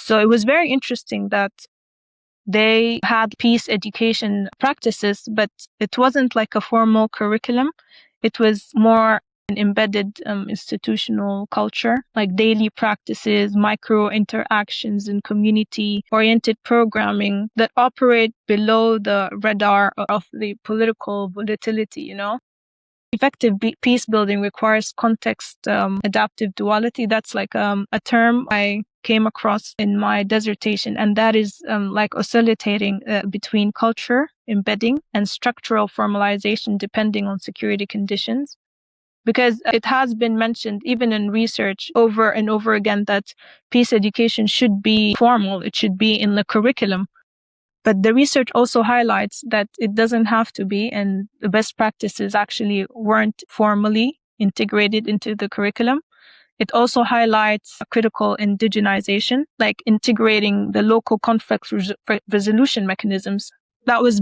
So it was very interesting that they had peace education practices, but it wasn't like a formal curriculum. It was more an embedded institutional culture, like daily practices, micro interactions, and community-oriented programming that operate below the radar of the political volatility, Effective peace building requires context adaptive duality. That's like a term I came across in my dissertation, and that is like oscillating between culture embedding and structural formalization depending on security conditions. Because it has been mentioned even in research over and over again that peace education should be formal, it should be in the curriculum. But the research also highlights that it doesn't have to be, and the best practices actually weren't formally integrated into the curriculum. It also highlights critical indigenization, like integrating the local conflict resolution mechanisms. That was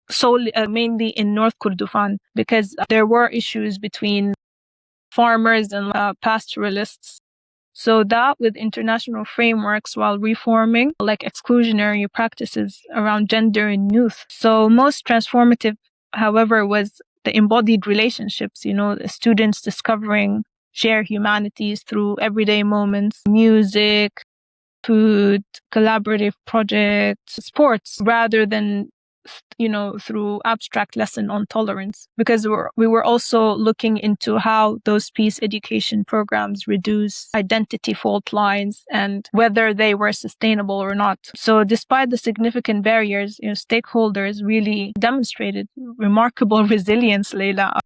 solely, mainly in North Kordofan, because there were issues between farmers and pastoralists. So that with international frameworks while reforming like exclusionary practices around gender and youth. So most transformative, however, was the embodied relationships, the students discovering shared humanities through everyday moments, music, food, collaborative projects, sports, rather than through abstract lesson on tolerance, because we were also looking into how those peace education programs reduce identity fault lines and whether they were sustainable or not. So despite the significant barriers, stakeholders really demonstrated remarkable resilience, Leila.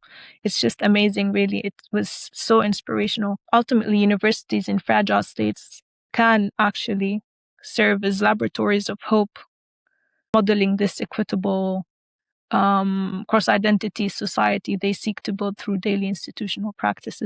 It's just amazing, really. It was so inspirational. Ultimately, universities in fragile states can actually serve as laboratories of hope, modeling this equitable cross-identity society they seek to build through daily institutional practices.